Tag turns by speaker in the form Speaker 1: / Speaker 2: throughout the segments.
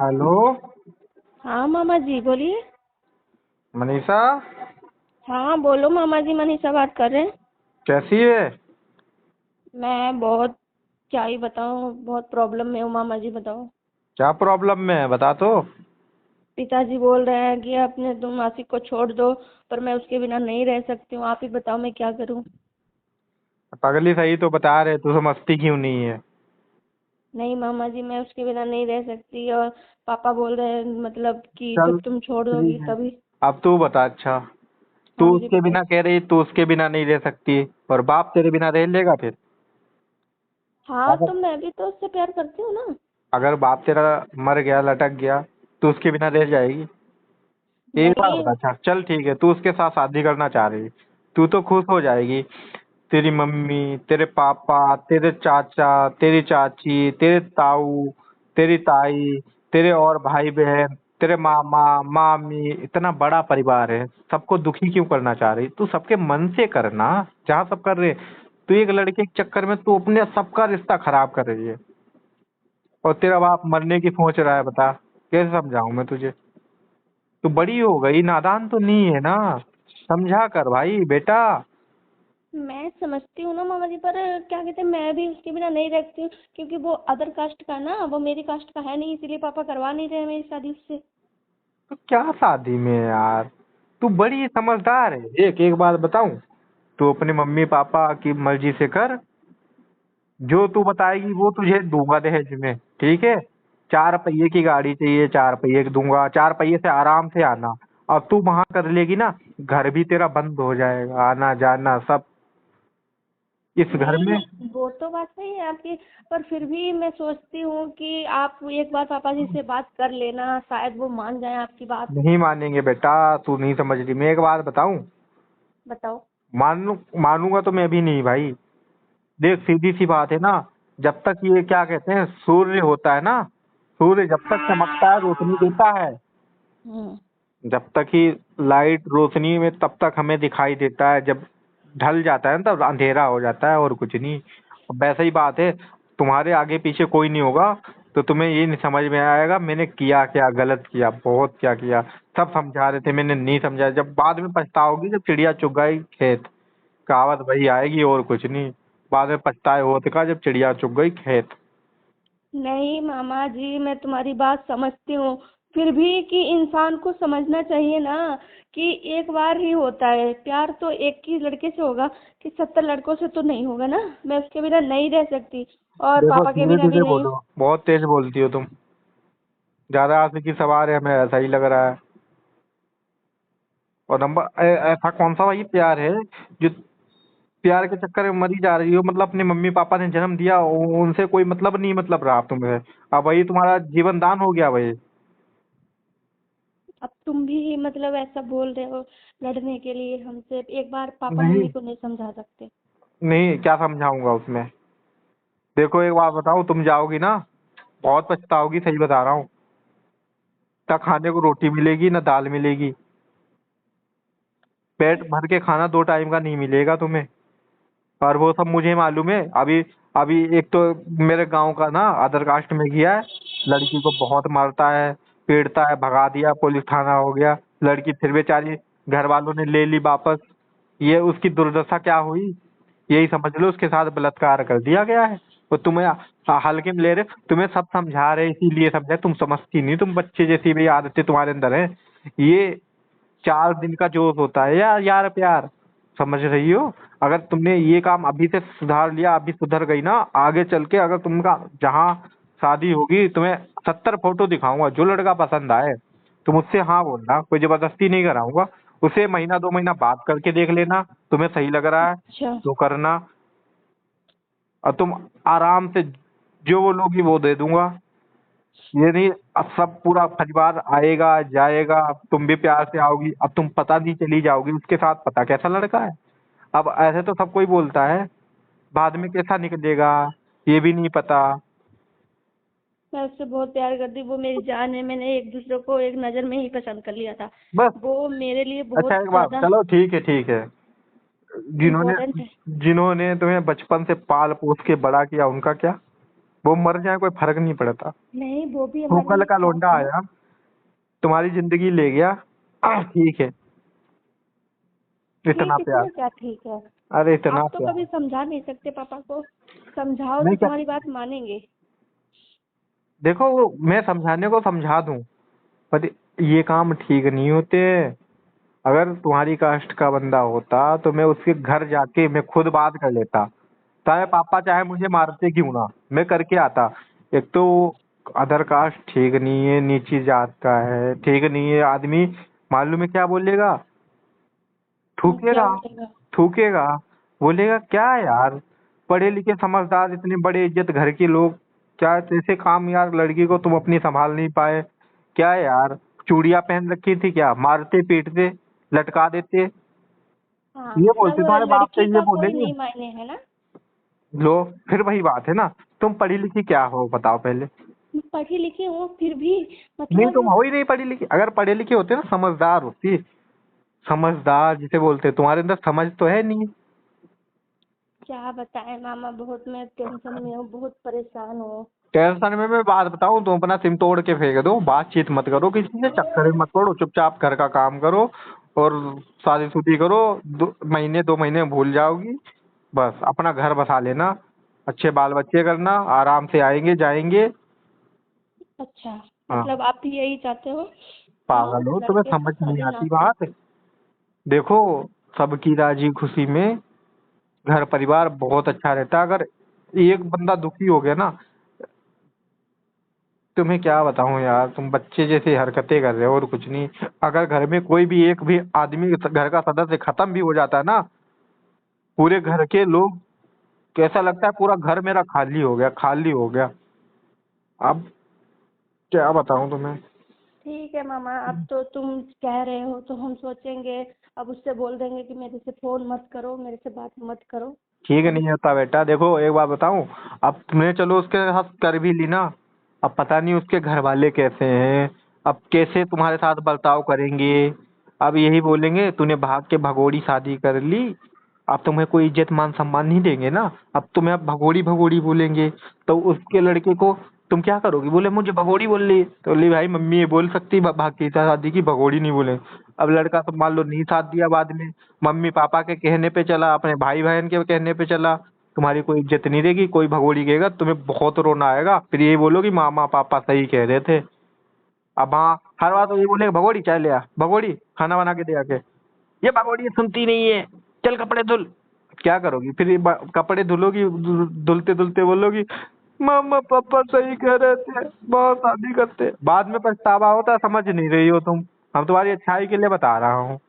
Speaker 1: Hello.
Speaker 2: हाँ मामा जी बोलिए।
Speaker 1: मनीषा।
Speaker 2: हाँ बोलो मामा जी, मनीषा बात कर रहे हैं।
Speaker 1: कैसी है?
Speaker 2: मैं बहुत, क्या ही बताऊँ, बहुत प्रॉब्लम में हूँ मामा जी, बताओ।
Speaker 1: क्या प्रॉब्लम में है, बता तो।
Speaker 2: पिताजी बोल रहे हैं कि अपने तुम मासी को छोड़ दो, पर मैं उसके बिना नहीं रह सकती हूँ। आप ही बताओ मैं क्या करूँ।
Speaker 1: पगली सही तो बता रहे, तू समझती क्यों नहीं है?
Speaker 2: नहीं मामा जी, मैं उसके बिना नहीं रह सकती, और पापा बोल रहे हैं मतलब कि
Speaker 1: चल
Speaker 2: जब तुम छोड़ दोगी
Speaker 1: ठीक है।
Speaker 2: तभी।
Speaker 1: अब तू बता। अच्छा,
Speaker 2: हाँ
Speaker 1: तू
Speaker 2: जी
Speaker 1: उसके
Speaker 2: बताइए।
Speaker 1: बिना कह रही, तू उसके बिना नहीं रह सकती और बाप तेरे बिना रह लेगा फिर?
Speaker 2: हाँ
Speaker 1: अगर
Speaker 2: तो मैं भी तो उससे प्यार करती हूँ ना।
Speaker 1: अगर बाप तेरा मर गया, लटक गया, तो उसके बिना रह जाएगी? एक बार
Speaker 2: नहीं।
Speaker 1: बता। अच्छा चल ठीक है, तू उसके साथ शादी करना चाह रही, तू तो खुश हो जाएगी। तेरी मम्मी, तेरे पापा, तेरे चाचा, तेरी चाची, तेरे ताऊ, तेरी ताई, तेरे और भाई बहन, तेरे मामा, मामी, इतना बड़ा परिवार है। सबको दुखी क्यों करना चाह रही? तू सबके मन से करना, जहाँ सब कर रहे। तू एक लड़के के चक्कर में तू अपने सबका रिश्ता खराब कर रही है। और तेरा बाप मरने की सोच रहा है, बता कैसे समझाऊं मैं तुझे? तू बड़ी हो गई, नादान तो नहीं है ना? समझा कर भाई बेटा।
Speaker 2: मैं समझती हूँ ना मामा जी, पर क्या कहते हैं, मैं भी उसके बिना नहीं रखती हूँ, क्योंकि वो अदर कास्ट का है ना, वो मेरी कास्ट का है नहीं, इसीलिए पापा करवा नहीं रहे मेरी शादी उससे।
Speaker 1: तो क्या शादी में यार, तू बड़ी समझदार है। एक बात बताऊं, तू अपने मम्मी पापा की मर्जी से कर। जो तू बताएगी वो तुझे दूंगा दहेज में, ठीक है? 4 पहिए की गाड़ी चाहिए, 4 पहिए की दूंगा, 4 पहिए से आराम से आना। अब तू वहां कर लेगी ना, घर भी तेरा बंद हो जाएगा, आना जाना सब इस घर में।
Speaker 2: नहीं वो तो बात सही है आपकी, पर फिर भी मैं सोचती हूँ कि आप एक बार पापा जी से बात कर लेना, शायद वो मान जाए आपकी बात।
Speaker 1: नहीं मानेंगे बेटा, तू नहीं समझ रही। मैं एक बात बताऊं,
Speaker 2: बताओ।
Speaker 1: मानूंगा तो मैं भी नहीं भाई। देख सीधी सी बात है ना, जब तक ये क्या कहते हैं सूर्य होता है ना, सूर्य जब तक चमकता है रोशनी देता है,
Speaker 2: हम्म।
Speaker 1: जब तक ही लाइट रोशनी में तब तक हमें दिखाई देता है। जब ढल जाता है ना तब अंधेरा हो जाता है, और कुछ नहीं। अब वैसा ही बात है, तुम्हारे आगे पीछे कोई नहीं होगा तो तुम्हें ये नहीं समझ में आएगा मैंने किया क्या, गलत किया, बहुत क्या किया। सब समझा रहे थे, मैंने नहीं समझा। जब बाद में पछताओगी, जब चिड़िया चुग गई खेत, कहावत वही आएगी और कुछ नहीं। बाद में पछताए होत का, जब चिड़िया चुग गई खेत।
Speaker 2: नहीं मामा जी, मैं तुम्हारी बात समझती हूँ, फिर भी कि इंसान को समझना चाहिए ना कि एक बार ही होता है प्यार, तो एक ही लड़के से होगा कि 70 लड़कों से तो नहीं होगा ना। मैं उसके बिना नहीं रह सकती, और
Speaker 1: देखो
Speaker 2: पापा के
Speaker 1: धीरे
Speaker 2: बिना भी
Speaker 1: धीरे
Speaker 2: नहीं।
Speaker 1: बोलो, बहुत तेज बोलती हो तुम। ज्यादा आशिकी सवार है, हमें ऐसा ही लग रहा है। और नंबर ऐसा कौन सा भाई प्यार है जो प्यार के चक्कर में मरी जा रही हो? मतलब अपने मम्मी पापा ने जन्म दिया, उनसे कोई मतलब नहीं, मतलब रहा तुम्हें। अब वही तुम्हारा जीवन दान हो गया भाई।
Speaker 2: अब तुम भी मतलब ऐसा बोल रहे हो लड़ने के लिए हमसे, एक बार पापा
Speaker 1: नहीं
Speaker 2: मम्मी को नहीं समझा सकते?
Speaker 1: नहीं, क्या समझाऊंगा उसमें? देखो एक बात बताओ, तुम जाओगी ना, बहुत पछताओगी, सही बता रहा हूँ। ना खाने को रोटी मिलेगी, ना दाल मिलेगी। पेट भर के खाना 2 टाइम का नहीं मिलेगा तुम्हें। और वो सब मुझे मालूम है। अभी अभी एक तो मेरे गांव का ना अदर कास्ट में गया है, लड़की को बहुत मारता है, पीटता है, भगा दिया, पुलिस थाना हो गया। लड़की फिर बेचारी घर वालों ने ले ली वापस। ये उसकी दुर्दशा क्या हुई, यही समझ लो, उसके साथ बलात्कार कर दिया गया है। वो तुम्हें हल्के में ले रहे, तुम्हें सब समझा रहे इसीलिए समझा, तुम समझती नहीं। तुम बच्चे जैसी भी आदतें तुम्हारे अंदर है। ये 4 दिन का जोश होता है यार, यार प्यार, समझ रही हो? अगर तुमने ये काम अभी से सुधार लिया, अभी सुधर गई ना, आगे चल के अगर तुमका जहाँ शादी होगी, तुम्हें 70 फोटो दिखाऊंगा, जो लड़का पसंद आए तुम उससे हाँ बोलना, कोई जबरदस्ती नहीं कराऊंगा। उसे महीना 2 महीना बात करके देख लेना, तुम्हें सही लग रहा है
Speaker 2: अच्छा।
Speaker 1: तो करना। और तुम आराम से जो बोलोगी वो दे दूंगा। ये नहीं अब सब पूरा परिवार आएगा जाएगा, तुम भी प्यार से आओगी, अब तुम पता नहीं चली जाओगी उसके साथ, पता कैसा लड़का है। अब ऐसे तो सब कोई बोलता है, बाद में कैसा निकलेगा ये भी नहीं पता।
Speaker 2: मैं उससे बहुत प्यार करती हूँ, वो मेरी जान है, मैंने एक दूसरे को एक नज़र में ही पसंद कर लिया था।
Speaker 1: बस।
Speaker 2: वो मेरे लिए
Speaker 1: अच्छा
Speaker 2: बहुत
Speaker 1: एक बात,
Speaker 2: ज़्यादा
Speaker 1: चलो ठीक है ठीक है। जिन्होंने
Speaker 2: इम्पोर्टेंट है।
Speaker 1: जिन्होंने तुम्हें बचपन से पाल पोस के बड़ा किया, उनका क्या? वो मर जाए कोई फर्क नहीं पड़ता।
Speaker 2: नहीं, वो भी
Speaker 1: वो
Speaker 2: हमारी
Speaker 1: कल
Speaker 2: एक
Speaker 1: का
Speaker 2: सास
Speaker 1: लौंडा
Speaker 2: है।
Speaker 1: आया, तुम्हारी जिंदगी ले गया, ठीक है, इतना
Speaker 2: ठीक,
Speaker 1: प्यार।
Speaker 2: इसमें क्या ठीक है?
Speaker 1: अरे इतना
Speaker 2: आप तो
Speaker 1: प्यार।
Speaker 2: कभी समझा नहीं सकते पापा को, समझाओ तो
Speaker 1: नहीं क्या,
Speaker 2: तुम्हारी बात मानेंगे।
Speaker 1: देखो मैं समझाने को समझा दूं, पर ये काम ठीक नहीं होते। अगर तुम्हारी कास्ट का बंदा होता तो मैं उसके घर जाके मैं खुद बात कर लेता, चाहे पापा चाहे मुझे मारते क्यों ना, मैं करके आता। एक तो अदर कास्ट ठीक नहीं है, नीची जात का है, ठीक नहीं है आदमी, मालूम है क्या बोलेगा,
Speaker 2: क्या
Speaker 1: थूकेगा,
Speaker 2: बोलेगा?
Speaker 1: थूकेगा, बोलेगा क्या यार, पढ़े लिखे समझदार इतने बड़े इज्जत घर के लोग, क्या ऐसे काम यार, लड़की को तुम अपनी संभाल नहीं पाए, क्या यार, चूड़ियां पहन रखी थी क्या, मारते पीटते लटका देते,
Speaker 2: हाँ,
Speaker 1: ये
Speaker 2: मतलब
Speaker 1: बोलते, तुम्हारे बाप से
Speaker 2: लड़की
Speaker 1: ये
Speaker 2: का कोई
Speaker 1: बोलेंगे।
Speaker 2: नहीं मायने है ना।
Speaker 1: लो, फिर वही बात है ना, तुम पढ़ी लिखी क्या हो बताओ पहले।
Speaker 2: मैं पढ़ी लिखी हूँ फिर भी,
Speaker 1: नहीं तुम
Speaker 2: मतलब
Speaker 1: हो ही नहीं पढ़ी लिखी, अगर पढ़े लिखे होते ना, समझदार होती, समझदार जिसे बोलते, तुम्हारे अंदर समझ तो है नहीं।
Speaker 2: क्या बताएं मामा, बहुत मैं टेंशन में हूँ, बहुत परेशान हूँ।
Speaker 1: टेंशन में मैं बात बताऊं, तुम अपना सिम तोड़ के फेंक दो, बातचीत मत करो किसी से, चक्कर में मत पड़ो, चुपचाप घर का काम करो और शादी करो, महीने 2 महीने में भूल जाओगी, बस अपना घर बसा लेना, अच्छे बाल बच्चे करना, आराम से आएंगे जाएंगे।
Speaker 2: अच्छा,
Speaker 1: हाँ,
Speaker 2: मतलब आप भी यही चाहते हो कि
Speaker 1: पागल हो, तुम्हें
Speaker 2: लड़के से
Speaker 1: समझ नहीं
Speaker 2: शादी ना
Speaker 1: आती
Speaker 2: करो?
Speaker 1: बात। देखो, सबकी राजी खुशी में घर परिवार बहुत अच्छा रहता है। अगर एक बंदा दुखी हो गया ना, तुम्हें क्या बताऊं यार, तुम बच्चे जैसे हरकतें कर रहे हो और कुछ नहीं। अगर घर में कोई भी एक भी आदमी घर का सदस्य खत्म भी हो जाता है ना, पूरे घर के लोग, कैसा लगता है पूरा घर मेरा खाली हो गया, खाली हो गया। अब क्या बताऊं तुम्हें।
Speaker 2: ठीक है मामा, अब तो तुम कह रहे हो तो हम सोचेंगे। अब उससे बोल देंगे कि मेरे से फोन मत करो, मेरे से बात मत करो।
Speaker 1: ठीक नहीं होता बेटा, देखो एक बात बताऊं, अब तुमने चलो उसके साथ कर भी ली ना, अब पता नहीं उसके घर वाले कैसे हैं, अब कैसे तुम्हारे साथ बर्ताव करेंगे। अब यही बोलेंगे तूने भाग के भगोड़ी शादी कर ली, अब तुम्हें कोई इज्जत मान सम्मान नहीं देंगे ना, अब तुम्हें अब भगोड़ी भगोड़ी बोलेंगे। तो उसके लड़के को तुम क्या करोगी, बोले मुझे भगोड़ी बोल ली, तो बोली भाई मम्मी ये बोल सकती भाग की शादी की, भगोड़ी नहीं बोले। अब लड़का तो मान लो नहीं साथ दिया, बाद में मम्मी पापा के कहने पे चला, अपने भाई बहन के कहने पे चला, तुम्हारी कोई इज्जत नहीं रहेगी, कोई भगोड़ी कहेगा, तुम्हें बहुत रोना आएगा, फिर यही बोलोगी मामा पापा सही कह रहे थे। अब हाँ, हर बात तो ये बोलेगा भगोड़ी चाय ले आ, भगोड़ी खाना बना के दे आके, ये भगोड़ी सुनती नहीं है, चल कपड़े धुल। क्या करोगी फिर, ये कपड़े धुलोगी, धुलते धुलते बोलोगी मामा पापा सही कह रहे थे, बहुत शादी करते, बाद में पछतावा होता, समझ नहीं रही हो तुम, हम तुम्हारी अच्छाई के लिए बता रहा हूँ।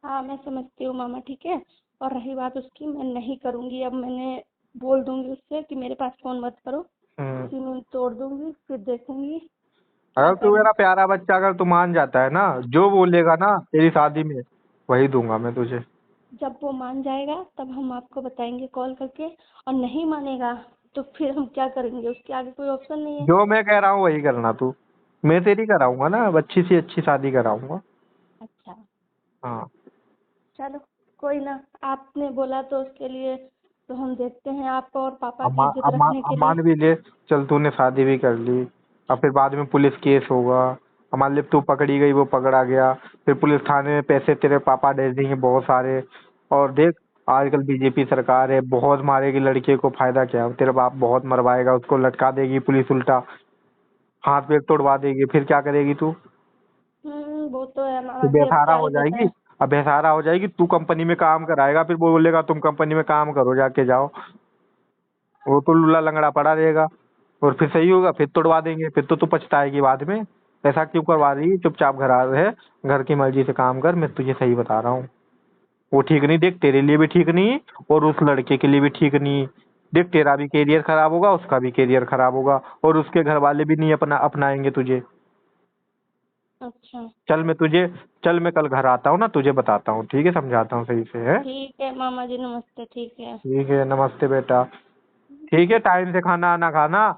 Speaker 2: हाँ, मैं समझती हूँ मामा, ठीक है। और रही बात उसकी, मैं नहीं करूँगी, अब मैंने बोल दूंगी उससे कि मेरे पास फोन मत करो।
Speaker 1: हम्म।
Speaker 2: सिम विम तोड़ दूंगी, फिर देखूंगी क्या
Speaker 1: अगर तू
Speaker 2: करूँ।
Speaker 1: मेरा प्यारा बच्चा, अगर तू मान जाता है ना, जो बोलेगा ना तेरी शादी में, वही दूंगा मैं तुझे।
Speaker 2: जब वो मान जाएगा तब हम आपको बताएंगे कॉल करके। और नहीं मानेगा तो फिर हम क्या करेंगे, उसके आगे कोई ऑप्शन नहीं है।
Speaker 1: जो मैं कह रहा हूँ वही करना तू, मैं तेरी कराऊंगा ना, अब अच्छी सी अच्छी शादी कराऊंगा।
Speaker 2: अच्छा,
Speaker 1: हाँ।
Speaker 2: चलो, कोई ना, आपने बोला तो उसके लिए तो हम देखते हैं, आपको और पापा की
Speaker 1: अम्मा
Speaker 2: इज्जत
Speaker 1: अम्मा
Speaker 2: रखने के लिए।
Speaker 1: अम्मान भी ले, चल तूने शादी भी कर ली, अब फिर बाद में पुलिस केस होगा, हमारे लिए तू पकड़ी गई वो पकड़ा गया, फिर पुलिस थाने में पैसे तेरे पापा दे देंगे बहुत सारे। और देख, आजकल बीजेपी सरकार है, बहुत मारेगी लड़के को, फायदा क्या, तेरा बाप बहुत मरवाएगा, उसको लटका देगी पुलिस उल्टा, हाथ पैर तोड़वा देगी, फिर क्या करेगी तू,
Speaker 2: वो तो है मामा
Speaker 1: फिर
Speaker 2: जी, अब
Speaker 1: बेसहारा
Speaker 2: क्या
Speaker 1: हो
Speaker 2: ही
Speaker 1: जाएगी।
Speaker 2: बताएं।
Speaker 1: अब बेसहारा हो जाएगी, तू कंपनी में काम कराएगा, फिर वो बोलेगा तुम कंपनी में काम करो जाके जाओ, वो तो लूला लंगड़ा पड़ा रहेगा। और फिर सही होगा, फिर तोड़वा देंगे, फिर तो तू पछताएगी बाद में, ऐसा क्यों करवा रही है, चुपचाप घर आ रहे, घर की मर्जी से काम कर, मैं तुझे सही बता रहा हूँ। वो ठीक नहीं, देख तेरे लिए भी ठीक नहीं, और उस लड़के के लिए भी ठीक नहीं। देख तेरा भी कैरियर खराब होगा, उसका भी कैरियर खराब होगा, और उसके घर वाले भी नहीं अपनाएंगे तुझे।
Speaker 2: अच्छा,
Speaker 1: चल मैं तुझे, चल मैं कल घर आता हूँ ना, तुझे बताता हूँ, ठीक है, समझाता हूँ सही से है।
Speaker 2: ठीक है मामा जी, नमस्ते, ठीक है।
Speaker 1: ठीक है, नमस्ते बेटा। ठीक है, टाइम से खाना आना खाना।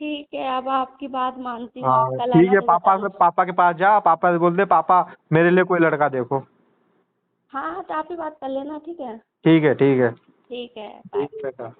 Speaker 2: ठीक है, अब आपकी बात मानती हूँ, आप
Speaker 1: हाँ
Speaker 2: कल
Speaker 1: ठीक
Speaker 2: आना
Speaker 1: है,
Speaker 2: तो
Speaker 1: पापा
Speaker 2: बताना।
Speaker 1: पापा के पास जा, पापा से बोल दे पापा मेरे लिए कोई लड़का देखो।
Speaker 2: हाँ हाँ, तो आप ही बात कर लेना, ठीक है।
Speaker 1: ठीक है, ठीक है।
Speaker 2: ठीक है,
Speaker 1: ठीक
Speaker 2: बाय।
Speaker 1: है बेटा।